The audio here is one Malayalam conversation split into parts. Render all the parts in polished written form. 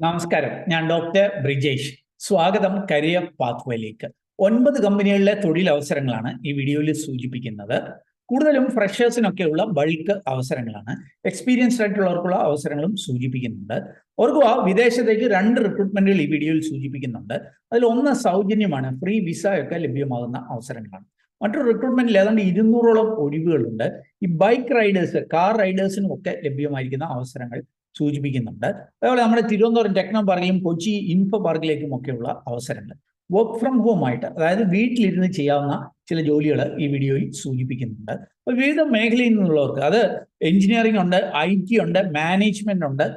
നമസ്കാരം, ഞാൻ ഡോക്ടർ ബ്രിജേഷ്. സ്വാഗതം കരിയർ പാത്വേയിലേക്ക്. 9 കമ്പനികളിലെ തൊഴിലവസരങ്ങളാണ് ഈ വീഡിയോയിൽ സൂചിപ്പിക്കുന്നത്. കൂടുതലും ഫ്രഷേഴ്സിനൊക്കെയുള്ള ബൾക്ക് അവസരങ്ങളാണ്. എക്സ്പീരിയൻസ്ഡ് ആയിട്ടുള്ളവർക്കുള്ള അവസരങ്ങളും സൂചിപ്പിക്കുന്നുണ്ട്. ഓർക്കുക, വിദേശത്തേക്ക് 2 റിക്രൂട്ട്മെന്റുകൾ ഈ വീഡിയോയിൽ സൂചിപ്പിക്കുന്നുണ്ട്. അതിൽ ഒന്ന് സൗജന്യമാണ്, ഫ്രീ വിസ ഒക്കെ ലഭ്യമാകുന്ന അവസരങ്ങളാണ്. മറ്റൊരു റിക്രൂട്ട്മെന്റിൽ ഏതാണ്ട് 200ഓളം ഒഴിവുകളുണ്ട്. ഈ ബൈക്ക് റൈഡേഴ്സ്, കാർ റൈഡേഴ്സിനും ഒക്കെ ലഭ്യമായിരിക്കുന്ന അവസരങ്ങൾ സൂചിപ്പിക്കുന്നുണ്ട്. അതേപോലെ നമ്മുടെ തിരുവനന്തപുരം ടെക്നോ പാർക്കിലും കൊച്ചി ഇൻഫോ പാർക്കിലേക്കും ഒക്കെയുള്ള അവസരങ്ങൾ വർക്ക് ഫ്രം ഹോം ആയിട്ട്, അതായത് വീട്ടിലിരുന്ന് ചെയ്യാവുന്ന ചില ജോലികൾ ഈ വീഡിയോയിൽ സൂചിപ്പിക്കുന്നുണ്ട്. അപ്പോൾ വിവിധ മേഖലയിൽ നിന്നുള്ളവർക്ക്, അത് എഞ്ചിനീയറിംഗ് ഉണ്ട്, IT ഉണ്ട്, മാനേജ്മെന്റ് ഉണ്ട്,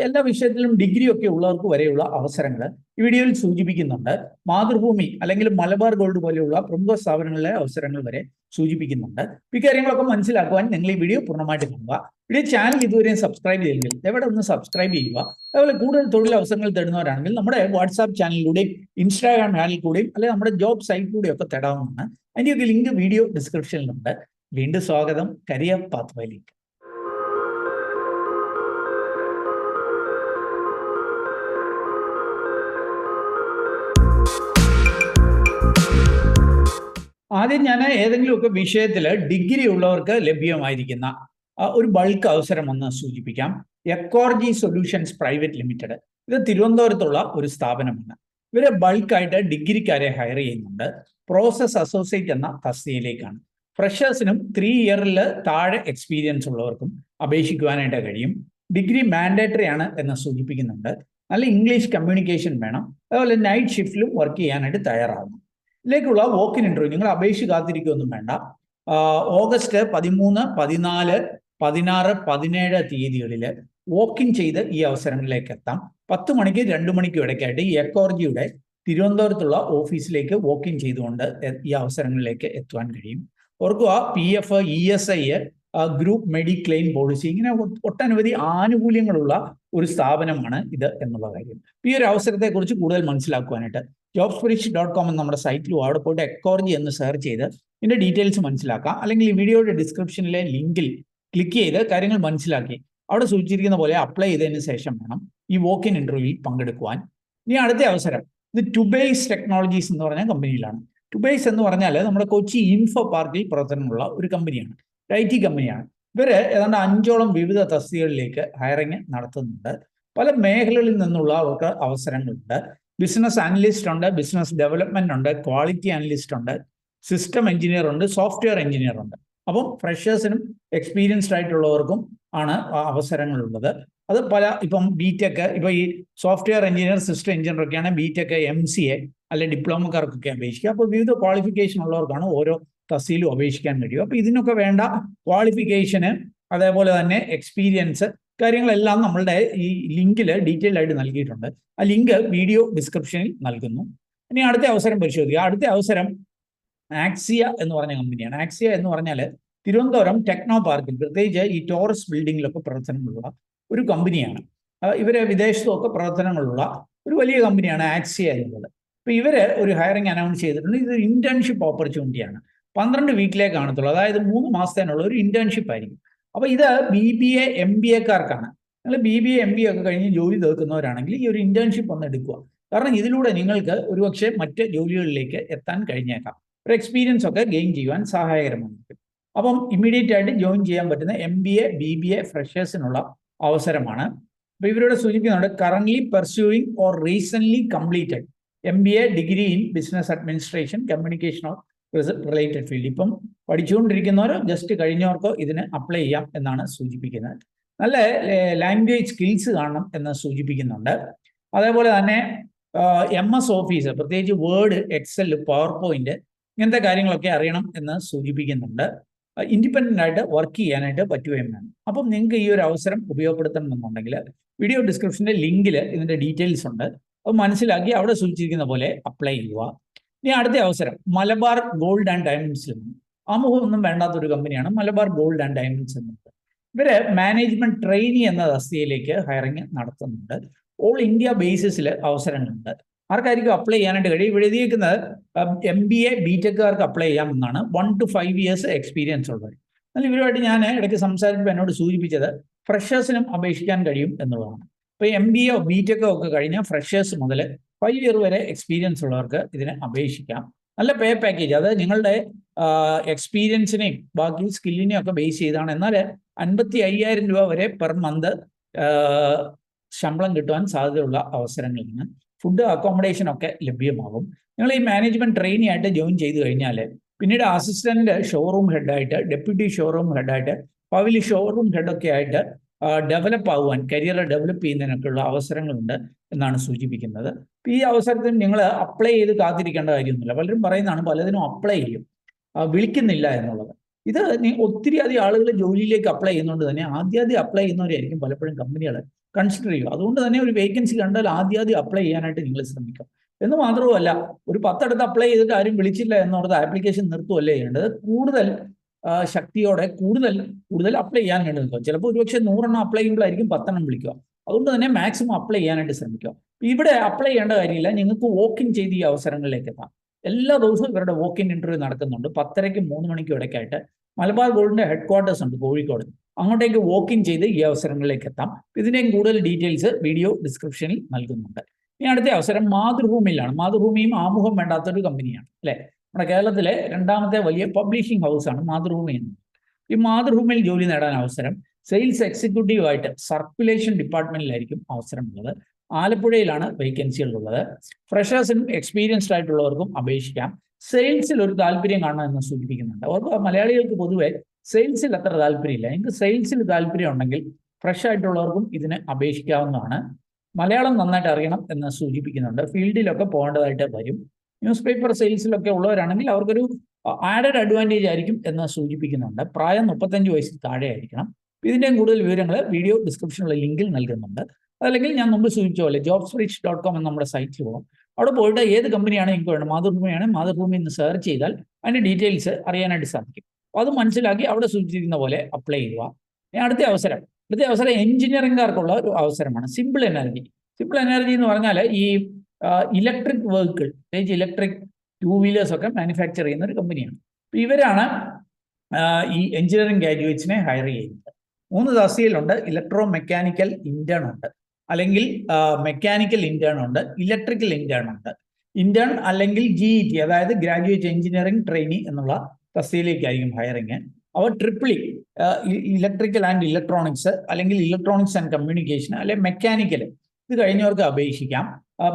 എല്ലാ വിഷയത്തിലും ഡിഗ്രി ഒക്കെ ഉള്ളവർക്ക് വരെയുള്ള അവസരങ്ങൾ ഈ വീഡിയോയിൽ സൂചിപ്പിക്കുന്നുണ്ട്. മാതൃഭൂമി അല്ലെങ്കിൽ മലബാർ ഗോൾഡ് പോലെയുള്ള പ്രമുഖ സ്ഥാപനങ്ങളിലെ അവസരങ്ങൾ വരെ സൂചിപ്പിക്കുന്നുണ്ട്. ഇക്കാര്യങ്ങളൊക്കെ മനസ്സിലാക്കുവാൻ നിങ്ങൾ ഈ വീഡിയോ പൂർണ്ണമായിട്ട് കാണുക. വീഡിയോ ചാനൽ ഇതുവരെയും സബ്സ്ക്രൈബ് ചെയ്തെങ്കിൽ എവിടെ ഒന്ന് സബ്സ്ക്രൈബ് ചെയ്യുക. അതുപോലെ കൂടുതൽ തൊഴിലവസരങ്ങൾ തേടുന്നവരാണെങ്കിൽ നമ്മുടെ വാട്സാപ്പ് ചാനലിലൂടെയും ഇൻസ്റ്റാഗ്രാം ഹാൻഡിൽ കൂടെയും അല്ലെങ്കിൽ നമ്മുടെ ജോബ് സൈറ്റിലൂടെയും ഒക്കെ തേടാവുന്നതാണ്. അതിൻ്റെയൊക്കെ ലിങ്ക് വീഡിയോ ഡിസ്ക്രിപ്ഷനിലുണ്ട്. വീണ്ടും സ്വാഗതം കരിയർ പാത്വേയിലേക്ക്. ആദ്യം ഞാൻ ഏതെങ്കിലുമൊക്കെ വിഷയത്തിൽ ഡിഗ്രി ഉള്ളവർക്ക് ലഭ്യമായിരിക്കുന്ന ഒരു ബൾക്ക് അവസരം ഒന്ന് സൂചിപ്പിക്കാം. എക്കോർജി സൊല്യൂഷൻസ് പ്രൈവറ്റ് ലിമിറ്റഡ്. ഇത് തിരുവനന്തപുരത്തുള്ള ഒരു സ്ഥാപനമാണ്. ഇവര് ബൾക്കായിട്ട് ഡിഗ്രിക്കാരെ ഹയർ ചെയ്യുന്നുണ്ട്. പ്രോസസ് അസോസിയേറ്റ് എന്ന തസ്തികയിലേക്കാണ്. ഫ്രഷേഴ്സിനും 3 ഇയറിൽ താഴെ എക്സ്പീരിയൻസ് ഉള്ളവർക്കും അപേക്ഷിക്കുവാനായിട്ട് കഴിയും. ഡിഗ്രി മാൻഡേറ്ററി ആണ് എന്ന് സൂചിപ്പിക്കുന്നുണ്ട്. നല്ല ഇംഗ്ലീഷ് കമ്മ്യൂണിക്കേഷൻ വേണം. അതുപോലെ നൈറ്റ് ഷിഫ്റ്റിലും വർക്ക് ചെയ്യാനായിട്ട് തയ്യാറാവണം. ഇതിലേക്കുള്ള വോക്കിൻ ഇന്റർവ്യൂ നിങ്ങൾ അപേക്ഷ കാത്തിരിക്കുകയൊന്നും വേണ്ട. ഓഗസ്റ്റ് 13, 14, 16, 17 തീയതികളിൽ വോക്കിൻ ചെയ്ത് ഈ അവസരങ്ങളിലേക്ക് എത്താം. 10 മണിക്ക് 2 മണിക്കും ഇടയ്ക്കായിട്ട് ഈ എക്കോർജിയുടെ തിരുവനന്തപുരത്തുള്ള ഓഫീസിലേക്ക് വോക്കിൻ ചെയ്തുകൊണ്ട് ഈ അവസരങ്ങളിലേക്ക് എത്തുവാൻ കഴിയും. ഓർക്കുക, PF, ESI, group mediclaim policy, ഇങ്ങനെ ഒട്ടനവധി ആനുകൂല്യങ്ങളുള്ള ഒരു സ്ഥാപനമാണ് ഇത് എന്നുള്ള കാര്യം. ഈ ഒരു അവസരത്തെക്കുറിച്ച് കൂടുതൽ മനസ്സിലാക്കുവാനായിട്ട് jobsbridge.com എന്ന നമ്മുടെ സൈറ്റിലും അവിടെ പോയിട്ട് എക്കോർജി എന്ന് സെർച്ച് ചെയ്ത് ഇതിന്റെ ഡീറ്റെയിൽസ് മനസ്സിലാക്കാം. അല്ലെങ്കിൽ ഈ വീഡിയോയുടെ ഡിസ്ക്രിപ്ഷനിലെ ലിങ്കിൽ ക്ലിക്ക് ചെയ്ത് കാര്യങ്ങൾ മനസ്സിലാക്കി അവിടെ സൂചിച്ചിരിക്കുന്ന പോലെ അപ്ലൈ ചെയ്തതിന് ശേഷം വേണം ഈ വോക്കിൻ ഇന്റർവ്യൂവിൽ പങ്കെടുക്കുവാൻ. ഇനി അടുത്ത അവസരം ഇത് ടുബൈസ് ടെക്നോളജീസ് എന്ന് പറഞ്ഞ കമ്പനിയിലാണ്. ടുബൈസ് എന്ന് പറഞ്ഞാൽ നമ്മുടെ കൊച്ചി ഇൻഫോ പാർക്കിൽ പ്രവർത്തനമുള്ള ഒരു കമ്പനിയാണ്. IT കമ്പനിയാണ്. ഇവര് ഏതാണ്ട് 5ഓളം വിവിധ തസ്തികകളിലേക്ക് ഹയറിങ് നടത്തുന്നുണ്ട്. പല മേഖലകളിൽ നിന്നുള്ള അവർക്ക് അവസരങ്ങളുണ്ട്. ബിസിനസ് അനലിസ്റ്റ് ഉണ്ട്, ബിസിനസ് ഡെവലപ്മെന്റ് ഉണ്ട്, ക്വാളിറ്റി അനലിസ്റ്റ് ഉണ്ട്, സിസ്റ്റം എഞ്ചിനീയർ ഉണ്ട്, സോഫ്റ്റ്വെയർ എഞ്ചിനീയർ ഉണ്ട്. അപ്പം ഫ്രഷേഴ്സിനും എക്സ്പീരിയൻസ്ഡ് ആയിട്ടുള്ളവർക്കും ആണ് അവസരങ്ങളുള്ളത്. അത് ഇപ്പം BTech, ഇപ്പൊ ഈ സോഫ്റ്റ്വെയർ എഞ്ചിനീയർ, സിസ്റ്റം എഞ്ചിനീയർ ഒക്കെയാണ് BTech, MCA അല്ലെ ഡിപ്ലോമക്കാർക്കൊക്കെ അപേക്ഷിക്കുക. അപ്പോൾ വിവിധ ക്വാളിഫിക്കേഷൻ ഉള്ളവർക്കാണ് ഓരോ തസ്തിയിലും അപേക്ഷിക്കാൻ കഴിയും. അപ്പോൾ ഇതിനൊക്കെ വേണ്ട ക്വാളിഫിക്കേഷന്, അതേപോലെ തന്നെ എക്സ്പീരിയൻസ് കാര്യങ്ങളെല്ലാം നമ്മളുടെ ഈ ലിങ്കിൽ ഡീറ്റെയിൽ ആയിട്ട് നൽകിയിട്ടുണ്ട്. ആ ലിങ്ക് വീഡിയോ ഡിസ്ക്രിപ്ഷനിൽ നൽകുന്നു. ഇനി അടുത്ത അവസരം പരിശോധിക്കുക. അടുത്ത അവസരം ആക്സിയ എന്ന് പറഞ്ഞ കമ്പനിയാണ്. ആക്സിയ എന്ന് പറഞ്ഞാൽ തിരുവനന്തപുരം ടെക്നോ പാർക്കിൽ, പ്രത്യേകിച്ച് ഈ ടോറസ് ബിൽഡിങ്ങിലൊക്കെ പ്രവർത്തനങ്ങളുള്ള ഒരു കമ്പനിയാണ്. ഇവര് വിദേശത്തൊക്കെ പ്രവർത്തനങ്ങളുള്ള ഒരു വലിയ കമ്പനിയാണ് ആക്സിയ എന്നുള്ളത്. അപ്പോൾ ഇവര് ഒരു ഹയറിംഗ് അനൗൺസ് ചെയ്തിട്ടുണ്ട്. ഇതൊരു ഇന്റേൺഷിപ്പ് ഓപ്പർച്യൂണിറ്റിയാണ്. 12 വീക്കിലേ കാണത്തുള്ളൂ. അതായത് 3 മാസത്തേനുള്ള ഒരു ഇന്റേൺഷിപ്പ് ആയിരിക്കും. അപ്പോൾ ഇത് BBA MBAക്കാർക്കാണ്. നിങ്ങൾ BBA MBA ഒക്കെ കഴിഞ്ഞ് ജോലി തീർക്കുന്നവരാണെങ്കിൽ ഈ ഒരു ഇന്റേൺഷിപ്പ് ഒന്ന് എടുക്കുക. കാരണം ഇതിലൂടെ നിങ്ങൾക്ക് ഒരുപക്ഷെ മറ്റ് ജോലികളിലേക്ക് എത്താൻ കഴിഞ്ഞേക്കാം. ഒരു എക്സ്പീരിയൻസ് ഒക്കെ ഗെയിൻ ചെയ്യുവാൻ സഹായകരമായിരിക്കും. അപ്പം ഇമ്മീഡിയറ്റ് ആയിട്ട് ജോയിൻ ചെയ്യാൻ പറ്റുന്ന MBA BBA ഫ്രഷേഴ്സിനുള്ള അവസരമാണ്. അപ്പോൾ ഇവരോട് സൂചിപ്പിക്കുന്നുണ്ട് currently pursuing or recent completed MBA degree in business administration communication or related field. ഇപ്പം പഠിച്ചുകൊണ്ടിരിക്കുന്നവരോ ജസ്റ്റ് കഴിഞ്ഞവർക്കോ ഇതിന് അപ്ലൈ ചെയ്യാം എന്നാണ് സൂചിപ്പിക്കുന്നത്. നല്ല ലാംഗ്വേജ് സ്കിൽസ് കാണണം എന്ന് സൂചിപ്പിക്കുന്നുണ്ട്. അതേപോലെ തന്നെ MS ഓഫീസ്, പ്രത്യേകിച്ച് വേർഡ്, എക്സൽ, പവർ പോയിന്റ് ഇങ്ങനത്തെ കാര്യങ്ങളൊക്കെ അറിയണം എന്ന് സൂചിപ്പിക്കുന്നുണ്ട്. ഇൻഡിപെൻഡൻ്റ് ആയിട്ട് വർക്ക് ചെയ്യാനായിട്ട് പറ്റുകയും വേണം. അപ്പം നിങ്ങൾക്ക് ഈ ഒരു അവസരം ഉപയോഗപ്പെടുത്തണമെന്നുണ്ടെങ്കിൽ വീഡിയോ ഡിസ്ക്രിപ്ഷൻ്റെ ലിങ്കിൽ ഇതിൻ്റെ ഡീറ്റെയിൽസ് ഉണ്ട്. അത് മനസ്സിലാക്കി അവിടെ സൂചിച്ചിരിക്കുന്ന പോലെ അപ്ലൈ ചെയ്യുക. ഇനി അടുത്ത അവസരം മലബാർ ഗോൾഡ് ആൻഡ് ഡയമണ്ട്സിൽ നിന്ന്. ആമുഖമൊന്നും വേണ്ടാത്തൊരു കമ്പനിയാണ് മലബാർ ഗോൾഡ് ആൻഡ് ഡയമണ്ട്സ് എന്നത്. ഇവര് മാനേജ്മെന്റ് ട്രെയിനി എന്ന തസ്തികയിലേക്ക് ഹയറിംഗ് നടത്തുന്നുണ്ട്. ഓൾ ഇന്ത്യ ബേസിസിൽ അവസരങ്ങളുണ്ട്. ആർക്കായിരിക്കും അപ്ലൈ ചെയ്യാനായിട്ട് കഴിയും? ഇവിടെ എഴുതിയിരിക്കുന്നത് MBA BTechകാർക്ക് അപ്ലൈ ചെയ്യാമെന്നാണ്. 1 to 5 ഇയേഴ്സ് എക്സ്പീരിയൻസ് ഉള്ളവർ. എന്നാൽ ഇവരുമായിട്ട് ഞാൻ ഇടയ്ക്ക് സംസാരിച്ചപ്പോൾ എന്നോട് സൂചിപ്പിച്ചത് ഫ്രഷേഴ്സിനും അപേക്ഷിക്കാൻ കഴിയും എന്നുള്ളതാണ്. ഇപ്പോൾ MBA BTech ഒക്കെ കഴിഞ്ഞ ഫ്രഷേഴ്സ് മുതൽ 5 ഇയർ വരെ എക്സ്പീരിയൻസ് ഉള്ളവർക്ക് ഇതിനെ അപേക്ഷിക്കാം. നല്ല പേ പാക്കേജ്, അത് നിങ്ങളുടെ എക്സ്പീരിയൻസിനെയും ബാക്കി സ്കില്ലിനെയും ഒക്കെ ബേസ് ചെയ്താണ്. എന്നാൽ 55,000 രൂപ വരെ പെർ മന്ത് ശമ്പളം കിട്ടുവാൻ സാധ്യതയുള്ള അവസരങ്ങളാണ്. ഫുഡ് അക്കോമഡേഷൻ ഒക്കെ ലഭ്യമാകും. നിങ്ങൾ ഈ മാനേജ്മെന്റ് ട്രെയിനി ആയിട്ട് ജോയിൻ ചെയ്ത് കഴിഞ്ഞാൽ പിന്നീട് അസിസ്റ്റന്റ് ഷോറൂം ഹെഡായിട്ട്, ഡെപ്യൂട്ടി ഷോറൂം ഹെഡായിട്ട്, പവലി ഷോറൂം ഹെഡൊക്കെ ആയിട്ട് ഡെവലപ്പ് ആകുവാൻ, കരിയർ ഡെവലപ്പ് ചെയ്യുന്നതിനൊക്കെയുള്ള അവസരങ്ങളുണ്ട് എന്നാണ് സൂചിപ്പിക്കുന്നത്. ഈ അവസരത്തിൽ നിങ്ങൾ അപ്ലൈ ചെയ്ത് കാത്തിരിക്കേണ്ട കാര്യമൊന്നുമില്ല. പലരും പറയുന്നതാണ് പലതിനും അപ്ലൈ ചെയ്യും, വിളിക്കുന്നില്ല എന്നുള്ളത്. ഇത് ഒത്തിരി അധികം ആളുകൾ ജോലിയിലേക്ക് അപ്ലൈ ചെയ്യുന്നതുകൊണ്ട് തന്നെ ആദ്യം അപ്ലൈ ചെയ്യുന്നവരായിരിക്കും പലപ്പോഴും കമ്പനികൾ കൺസിഡർ ചെയ്യുക. അതുകൊണ്ട് തന്നെ ഒരു വേക്കൻസി കണ്ടാൽ ആദ്യം അപ്ലൈ ചെയ്യാനായിട്ട് നിങ്ങൾ ശ്രമിക്കും. എന്ന് മാത്രമല്ല, ഒരു 10 അടുത്ത് അപ്ലൈ ചെയ്തിട്ട് ആരും വിളിച്ചില്ല എന്നോർത്ത് ആപ്ലിക്കേഷൻ നിർത്തുകയല്ലേ ചെയ്യേണ്ടത്. കൂടുതൽ ശക്തിയോടെ കൂടുതൽ അപ്ലൈ ചെയ്യാൻ വേണ്ടി നിൽക്കുക. ചിലപ്പോൾ ഒരുപക്ഷെ 100 അപ്ലൈ ചെയ്യുമ്പോഴായിരിക്കും 10 വിളിക്കുക. അതുകൊണ്ട് തന്നെ മാക്സിമം അപ്ലൈ ചെയ്യാനായിട്ട് ശ്രമിക്കുക. ഇവിടെ അപ്ലൈ ചെയ്യേണ്ട കാര്യമില്ല, നിങ്ങൾക്ക് വോക്ക് ഇൻ ചെയ്ത് ഈ അവസരങ്ങളിലേക്ക് എത്താം. എല്ലാ ദിവസവും ഇവരുടെ വോക്ക് ഇൻ ഇന്റർവ്യൂ നടക്കുന്നുണ്ട്. 10:30-ക്കും 3 മണിക്കും ഇടയ്ക്കായിട്ട് മലബാർ ഗോൾഡിന്റെ ഹെഡ്ക്വാർട്ടേഴ്സ് ഉണ്ട് കോഴിക്കോട്. അങ്ങോട്ടേക്ക് വോക്ക് ഇൻ ചെയ്ത് ഈ അവസരങ്ങളിലേക്ക് എത്താം. ഇതിൻ്റെയും കൂടുതൽ ഡീറ്റെയിൽസ് വീഡിയോ ഡിസ്ക്രിപ്ഷനിൽ നൽകുന്നുണ്ട്. ഇനി അടുത്ത അവസരം മാതൃഭൂമിയിലാണ്. മാതൃഭൂമിയും ആമുഖം വേണ്ടാത്തൊരു കമ്പനിയാണ് അല്ലേ. നമ്മുടെ കേരളത്തിലെ 2ാമത്തെ വലിയ പബ്ലിഷിംഗ് ഹൗസാണ് മാതൃഭൂമി എന്ന്. ഈ മാതൃഭൂമിയിൽ ജോലി നേടാൻ അവസരം സെയിൽസ് എക്സിക്യൂട്ടീവ് ആയിട്ട് സർക്കുലേഷൻ ഡിപ്പാർട്ട്മെന്റിലായിരിക്കും അവസരമുള്ളത്. ആലപ്പുഴയിലാണ് വേക്കൻസികളുള്ളത്. ഫ്രഷേഴ്സിനും എക്സ്പീരിയൻസ്ഡ് ആയിട്ടുള്ളവർക്കും അപേക്ഷിക്കാം. സെയിൽസിൽ ഒരു താല്പര്യം കാണണമെന്ന് സൂചിപ്പിക്കുന്നുണ്ട്. അവർക്ക് മലയാളികൾക്ക് പൊതുവെ സെയിൽസിൽ അത്ര താല്പര്യമില്ല. നിങ്ങൾക്ക് സെയിൽസിൽ താല്പര്യം ഉണ്ടെങ്കിൽ ഫ്രഷ് ആയിട്ടുള്ളവർക്കും ഇതിന് അപേക്ഷിക്കാവുന്നതാണ്. മലയാളം നന്നായിട്ട് അറിയണം എന്ന് സൂചിപ്പിക്കുന്നുണ്ട്. ഫീൽഡിലൊക്കെ പോകേണ്ടതായിട്ട് വരും. ന്യൂസ് പേപ്പർ സെയിൽസിലൊക്കെ ഉള്ളവരാണെങ്കിൽ അവർക്കൊരു ആഡഡ് അഡ്വാൻറ്റേജ് ആയിരിക്കും എന്ന് സൂചിപ്പിക്കുന്നുണ്ട്. പ്രായം 35 വയസ്സിൽ താഴെ ആയിരിക്കണം. ഇതിൻ്റെയും കൂടുതൽ വിവരങ്ങൾ വീഡിയോ ഡിസ്ക്രിപ്ഷനിലുള്ള ലിങ്കിൽ നൽകുന്നുണ്ട്. അതല്ലെങ്കിൽ ഞാൻ മുമ്പ് സൂചിപ്പിച്ച പോലെ jobsreach.com എന്ന നമ്മുടെ സൈറ്റിൽ പോകും. അവിടെ പോയിട്ട് ഏത് കമ്പനിയാണ് എനിക്ക് വേണ്ടത്, മാതൃഭൂമി എന്ന് സെർച്ച് ചെയ്താൽ അതിൻ്റെ ഡീറ്റെയിൽസ് അറിയാനായിട്ട് സാധിക്കും. അപ്പോൾ അത് മനസ്സിലാക്കി അവിടെ സൂചിപ്പിക്കുന്ന പോലെ അപ്ലൈ ചെയ്യുക. അടുത്ത അവസരം എഞ്ചിനീയറിംഗുകാർക്കുള്ള ഒരു അവസരമാണ്. സിമ്പിൾ എനർജി എന്ന് പറഞ്ഞാൽ ഈ ഇലക്ട്രിക് വെഹിക്കിൾ, പ്രത്യേകിച്ച് ഇലക്ട്രിക് 2 വീലേഴ്സ് ഒക്കെ മാനുഫാക്ചർ ചെയ്യുന്ന ഒരു കമ്പനിയാണ്. അപ്പോൾ ഇവരാണ് ഈ എഞ്ചിനീയറിംഗ് ഗ്രാജുവേറ്റ്സിനെ ഹയർ ചെയ്യുന്നത്. 3 തസ്തികയിലുണ്ട്. ഇലക്ട്രോ മെക്കാനിക്കൽ ഇന്റേൺ ഉണ്ട്, അല്ലെങ്കിൽ മെക്കാനിക്കൽ ഇന്റേൺ ഉണ്ട്, ഇലക്ട്രിക്കൽ ഇന്റേൺ ഉണ്ട്. ഇന്റേൺ അല്ലെങ്കിൽ GET, അതായത് ഗ്രാജുവേറ്റ് എഞ്ചിനീയറിംഗ് ട്രെയിനി എന്നുള്ള തസ്തികയിലേക്കായിരിക്കും ഹയറിങ്. അവർ ട്രിപ്പിളി ഇലക്ട്രിക്കൽ ആൻഡ് ഇലക്ട്രോണിക്സ്, അല്ലെങ്കിൽ ഇലക്ട്രോണിക്സ് ആൻഡ് കമ്മ്യൂണിക്കേഷൻ, അല്ലെങ്കിൽ മെക്കാനിക്കൽ, ഇത് കഴിഞ്ഞവർക്ക് അപേക്ഷിക്കാം.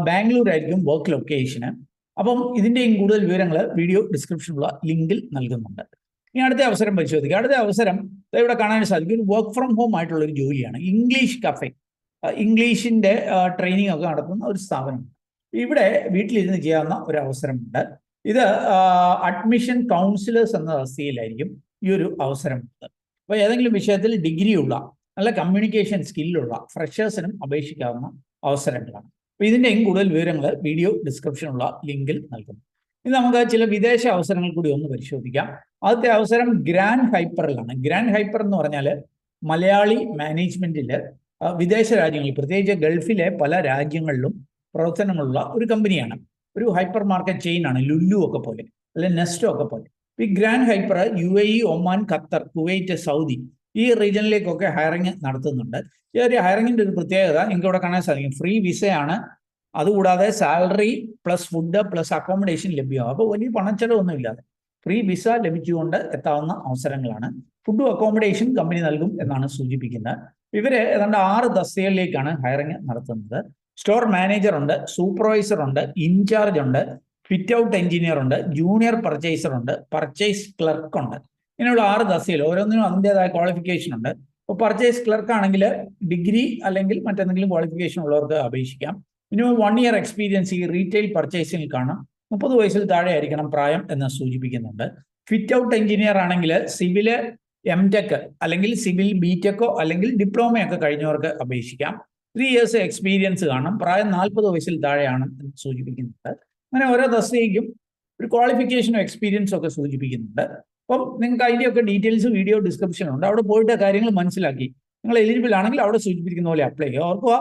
ബാംഗ്ലൂർ ആയിരിക്കും വർക്ക് ലൊക്കേഷന്. അപ്പം ഇതിൻ്റെയും കൂടുതൽ വിവരങ്ങൾ വീഡിയോ ഡിസ്ക്രിപ്ഷനിലുള്ള ലിങ്കിൽ നൽകുന്നുണ്ട്. ഇനി അടുത്ത അവസരം പരിശോധിക്കുക. അടുത്ത അവസരം ഇവിടെ കാണാൻ സാധിക്കും. ഒരു വർക്ക് ഫ്രം ഹോം ആയിട്ടുള്ള ഒരു ജോലിയാണ്. ഇംഗ്ലീഷ് കഫേ, ഇംഗ്ലീഷിന്റെ ട്രെയിനിങ് ഒക്കെ നടത്തുന്ന ഒരു സ്ഥാപനം. ഇവിടെ വീട്ടിലിരുന്ന് ചെയ്യാവുന്ന ഒരു അവസരമുണ്ട്. ഇത് അഡ്മിഷൻ കൗൺസിലേഴ്സ് എന്ന തസ്തികയിലായിരിക്കും ഈ ഒരു അവസരമുണ്ട്. അപ്പോൾ ഏതെങ്കിലും വിഷയത്തിൽ ഡിഗ്രിയുള്ള, നല്ല കമ്മ്യൂണിക്കേഷൻ സ്കില്ലുള്ള ഫ്രഷേഴ്സിനും അപേക്ഷിക്കാവുന്ന അവസരങ്ങളാണ്. അപ്പോൾ ഇതിൻ്റെയും കൂടുതൽ വിവരങ്ങൾ വീഡിയോ ഡിസ്ക്രിപ്ഷനുള്ള ലിങ്കിൽ നൽകുന്നു. ഇനി നമുക്ക് ചില വിദേശ അവസരങ്ങൾ കൂടി ഒന്ന് പരിശോധിക്കാം. ആദ്യത്തെ അവസരം ഗ്രാൻഡ് ഹൈപ്പറിലാണ്. ഗ്രാൻഡ് ഹൈപ്പർ എന്ന് പറഞ്ഞാൽ മലയാളി മാനേജ്മെന്റിൽ വിദേശ രാജ്യങ്ങളിൽ, പ്രത്യേകിച്ച് ഗൾഫിലെ പല രാജ്യങ്ങളിലും പ്രവർത്തനമുള്ള ഒരു കമ്പനിയാണ്. ഒരു ഹൈപ്പർ മാർക്കറ്റ് ചെയിൻ ആണ്, ലുല്ലു ഒക്കെ പോലെ, അല്ലെങ്കിൽ നെസ്റ്റോ ഒക്കെ പോലെ. ഈ grand hyper UAE, Oman, Qatar, Kuwait, Saudi ഈ റീജിയനിലേക്കൊക്കെ ഹയറിങ് നടത്തുന്നുണ്ട്. ഈ ഒരു ഹയറിങ്ങിൻ്റെ ഒരു പ്രത്യേകത നിങ്ങൾക്ക് ഇവിടെ കാണാൻ സാധിക്കും. ഫ്രീ വിസയാണ്. അതുകൂടാതെ salary plus food plus accommodation ലഭ്യമാകും. അപ്പോൾ വലിയ പണച്ചെലവൊന്നും ഇല്ലാതെ ഫ്രീ വിസ ലഭിച്ചുകൊണ്ട് എത്താവുന്ന അവസരങ്ങളാണ്. ഫുഡും അക്കോമഡേഷൻ കമ്പനി നൽകും എന്നാണ് സൂചിപ്പിക്കുന്നത്. ഇവര് ഏതാണ്ട് 6 തസ്തികകളിലേക്കാണ് ഹയറിങ് നടത്തുന്നത്. സ്റ്റോർ മാനേജർ ഉണ്ട്, സൂപ്പർവൈസർ ഉണ്ട്, ഇൻചാർജ് ഉണ്ട്, ഫിറ്റ് ഔട്ട് എഞ്ചിനീയർ ഉണ്ട്, ജൂനിയർ പർച്ചേസർ ഉണ്ട്, പർച്ചേസ് ക്ലർക്ക് ഉണ്ട്. ഇങ്ങനെയുള്ള 6 തസ്തികയിൽ ഓരോന്നിനും അതിൻ്റെതായ ക്വാളിഫിക്കേഷൻ ഉണ്ട്. ഇപ്പോൾ പർച്ചേസ് ക്ലർക്ക് ആണെങ്കിൽ ഡിഗ്രി അല്ലെങ്കിൽ മറ്റെന്തെങ്കിലും ക്വാളിഫിക്കേഷൻ ഉള്ളവർക്ക് അപേക്ഷിക്കാം. മിനിമം 1 ഇയർ എക്സ്പീരിയൻസ് ഈ റീറ്റെയിൽ പർച്ചേസിംഗ് കാണാം. 30 വയസ്സിൽ താഴെ ആയിരിക്കണം പ്രായം എന്ന് സൂചിപ്പിക്കുന്നുണ്ട്. ഫിറ്റ് ഔട്ട് എഞ്ചിനീയർ ആണെങ്കിൽ സിവില് MTech അല്ലെങ്കിൽ സിവിൽ BTech അല്ലെങ്കിൽ ഡിപ്ലോമയൊക്കെ കഴിഞ്ഞവർക്ക് അപേക്ഷിക്കാം. 3 ഇയേഴ്സ് എക്സ്പീരിയൻസ് കാണും. പ്രായം 40 വയസ്സിൽ താഴെയാണ് എന്ന് സൂചിപ്പിക്കുന്നുണ്ട്. അങ്ങനെ ഓരോ തസ്തികയ്ക്കും ഒരു ക്വാളിഫിക്കേഷനും എക്സ്പീരിയൻസും ഒക്കെ സൂചിപ്പിക്കുന്നുണ്ട്. അപ്പം നിങ്ങൾക്ക് അതിൻ്റെയൊക്കെ ഡീറ്റെയിൽസ് വീഡിയോ ഡിസ്ക്രിപ്ഷനുണ്ട്. അവിടെ പോയിട്ട് കാര്യങ്ങൾ മനസ്സിലാക്കി നിങ്ങൾ എലിജിബിൾ ആണെങ്കിൽ അവിടെ സൂചിപ്പിക്കുന്ന പോലെ അപ്ലൈ ചെയ്യുക. അവർക്ക്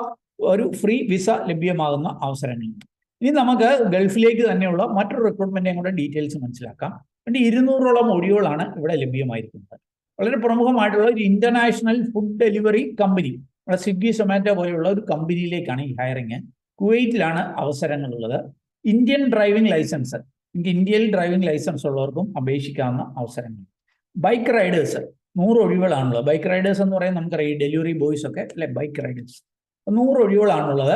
ഒരു ഫ്രീ വിസ ലഭ്യമാകുന്ന അവസരങ്ങളുണ്ട്. ഇനി നമുക്ക് ഗൾഫിലേക്ക് തന്നെയുള്ള മറ്റൊരു റിക്രൂട്ട്മെന്റിനെയും കൂടെ ഡീറ്റെയിൽസ് മനസ്സിലാക്കാം. 200ഓളം ഒഴിവുകളാണ് ഇവിടെ ലഭ്യമായിരിക്കുന്നത്. വളരെ പ്രമുഖമായിട്ടുള്ള ഒരു ഇന്റർനാഷണൽ ഫുഡ് ഡെലിവറി കമ്പനി നമ്മുടെ സ്വിഗ്ഗി സൊമാറ്റോ പോലെയുള്ള ഒരു കമ്പനിയിലേക്കാണ് ഈ ഹയറിങ്. കുവൈറ്റിലാണ് അവസരങ്ങളുള്ളത്. ഇന്ത്യൻ ഡ്രൈവിംഗ് ലൈസൻസ്, ഇന്ത്യയിൽ ഡ്രൈവിംഗ് ലൈസൻസ് ഉള്ളവർക്കും അപേക്ഷിക്കാവുന്ന അവസരങ്ങൾ. Bike Riders 100 ഒഴിവുകളാണുള്ളത്. ബൈക്ക് റൈഡേഴ്സ് എന്ന് പറയുന്നത് നമുക്കറിയാം, ഡെലിവറി ബോയ്സ് ഒക്കെ അല്ലെ ബൈക്ക് റൈഡേഴ്സ്. 100 ഒഴിവുകളാണുള്ളത്.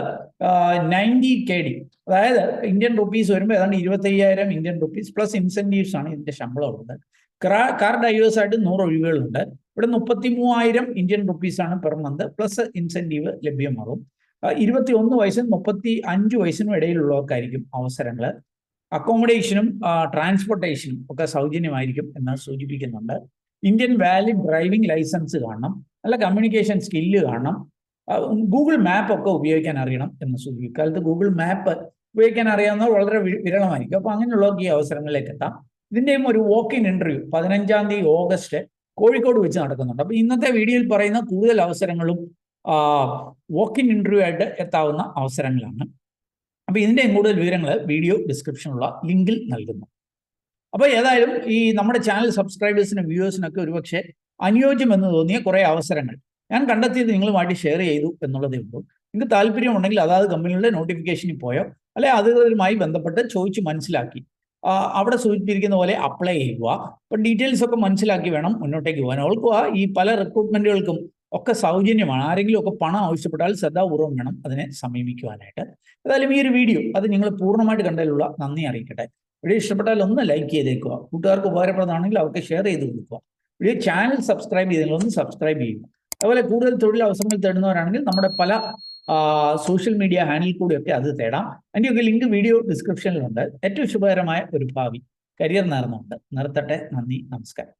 90 KD, അതായത് ഇന്ത്യൻ റുപ്പീസ് വരുമ്പോൾ ഏതാണ്ട് 25,000 ഇന്ത്യൻ റുപ്പീസ് പ്ലസ് ഇൻസെന്റീവ്സ് ആണ് ഇതിന്റെ ശമ്പളം ഉള്ളത്. കാർ ഡ്രൈവേഴ്സ് ആയിട്ട് 100 ഒഴിവുകളുണ്ട്. ഇവിടെ 33,000 ഇന്ത്യൻ റുപ്പീസ് ആണ് പെർ മന്ത് പ്ലസ് ഇൻസെന്റീവ് ലഭ്യമാകും. 21 വയസ്സിനും 35 വയസ്സിനും ഇടയിലുള്ളവർക്കായിരിക്കും അവസരങ്ങൾ. അക്കോമഡേഷനും ട്രാൻസ്പോർട്ടേഷനും ഒക്കെ സൗജന്യമായിരിക്കും എന്ന് സൂചിപ്പിക്കുന്നുണ്ട്. ഇന്ത്യൻ വാലിഡ് ഡ്രൈവിംഗ് ലൈസൻസ് കാണണം, നല്ല കമ്മ്യൂണിക്കേഷൻ സ്കില്ല് കാണണം, ഗൂഗിൾ മാപ്പ് ഒക്കെ ഉപയോഗിക്കാൻ അറിയണം എന്ന് സൂചിപ്പിക്കും. ഇക്കാലത്ത് ഗൂഗിൾ മാപ്പ് ഉപയോഗിക്കാൻ അറിയാവുന്നത് വളരെ വിരളമായിരിക്കും. അപ്പോൾ അങ്ങനെയുള്ളവർക്ക് ഈ അവസരങ്ങളിലേക്ക് എത്താം. ഇതിൻ്റെയും ഒരു വോക്ക് ഇൻ ഇന്റർവ്യൂ 15-ാം തീയതി ഓഗസ്റ്റ് കോഴിക്കോട് വെച്ച് നടക്കുന്നുണ്ട്. അപ്പോൾ ഇന്നത്തെ വീഡിയോയിൽ പറയുന്ന കൂടുതൽ അവസരങ്ങളും വോക്ക് ഇൻ ഇന്റർവ്യൂ ആയിട്ട് എത്താവുന്ന അവസരങ്ങളാണ്. അപ്പോൾ ഇതിൻ്റെയും കൂടുതൽ വിവരങ്ങൾ വീഡിയോ ഡിസ്ക്രിപ്ഷനുള്ള ലിങ്കിൽ നൽകുന്നു. അപ്പോൾ ഏതായാലും ഈ നമ്മുടെ ചാനൽ സബ്സ്ക്രൈബേഴ്സിനും വ്യൂവേഴ്സിനൊക്കെ ഒരുപക്ഷെ അനുയോജ്യമെന്ന് തോന്നിയ കുറേ അവസരങ്ങൾ ഞാൻ കണ്ടെത്തിയത് നിങ്ങളുമായിട്ട് ഷെയർ ചെയ്തു എന്നുള്ളതേ ഉള്ളൂ. നിങ്ങൾക്ക് താല്പര്യമുണ്ടെങ്കിൽ അതാത് കമ്പനികളുടെ നോട്ടിഫിക്കേഷനിൽ പോയോ അല്ലെ അതുമായി ബന്ധപ്പെട്ട് ചോദിച്ച് മനസ്സിലാക്കി അവിടെ സൂചിപ്പിച്ചിരിക്കുന്ന പോലെ അപ്ലൈ ചെയ്യുക. അപ്പം ഡീറ്റെയിൽസ് ഒക്കെ മനസ്സിലാക്കി വേണം മുന്നോട്ടേക്ക് പോകാൻ. ഓൾക്കുക ഈ പല റിക്രൂട്ട്മെന്റുകൾക്കും ഒക്കെ സൗജന്യമാണ്. ആരെങ്കിലും ഒക്കെ പണം ആവശ്യപ്പെട്ടാൽ ശ്രദ്ധാപൂർവ്വം വേണം അതിനെ സമീപിക്കുവാനായിട്ട്. ഏതായാലും ഈ ഒരു വീഡിയോ അത് നിങ്ങൾ പൂർണ്ണമായിട്ട് കണ്ടതിലുള്ള നന്ദി അറിയിക്കട്ടെ. വീഡിയോ ഇഷ്ടപ്പെട്ടാൽ ഒന്ന് ലൈക്ക് ചെയ്തേക്കുക. കൂട്ടുകാർക്ക് ഉപകാരപ്രദമാണെങ്കിൽ അവർക്ക് ഷെയർ ചെയ്ത് കൊടുക്കുക. വീഡിയോ ചാനൽ സബ്സ്ക്രൈബ് ചെയ്തെങ്കിൽ ഒന്ന് സബ്സ്ക്രൈബ് ചെയ്യുക. അതുപോലെ കൂടുതൽ തൊഴിൽ അവസരങ്ങൾ തേടുന്നവരാണെങ്കിൽ നമ്മുടെ പല സോഷ്യൽ മീഡിയ ഹാൻഡിൽ കൂടിയൊക്കെ അത് തേടാം. അതിൻ്റെയൊക്കെ ലിങ്ക് വീഡിയോ ഡിസ്ക്രിപ്ഷനിലുണ്ട്. ഏറ്റവും ശുഭകരമായ ഒരു ഭാവി കരിയർ നേർന്നുണ്ട്. നിർത്തട്ടെ. നന്ദി, നമസ്കാരം.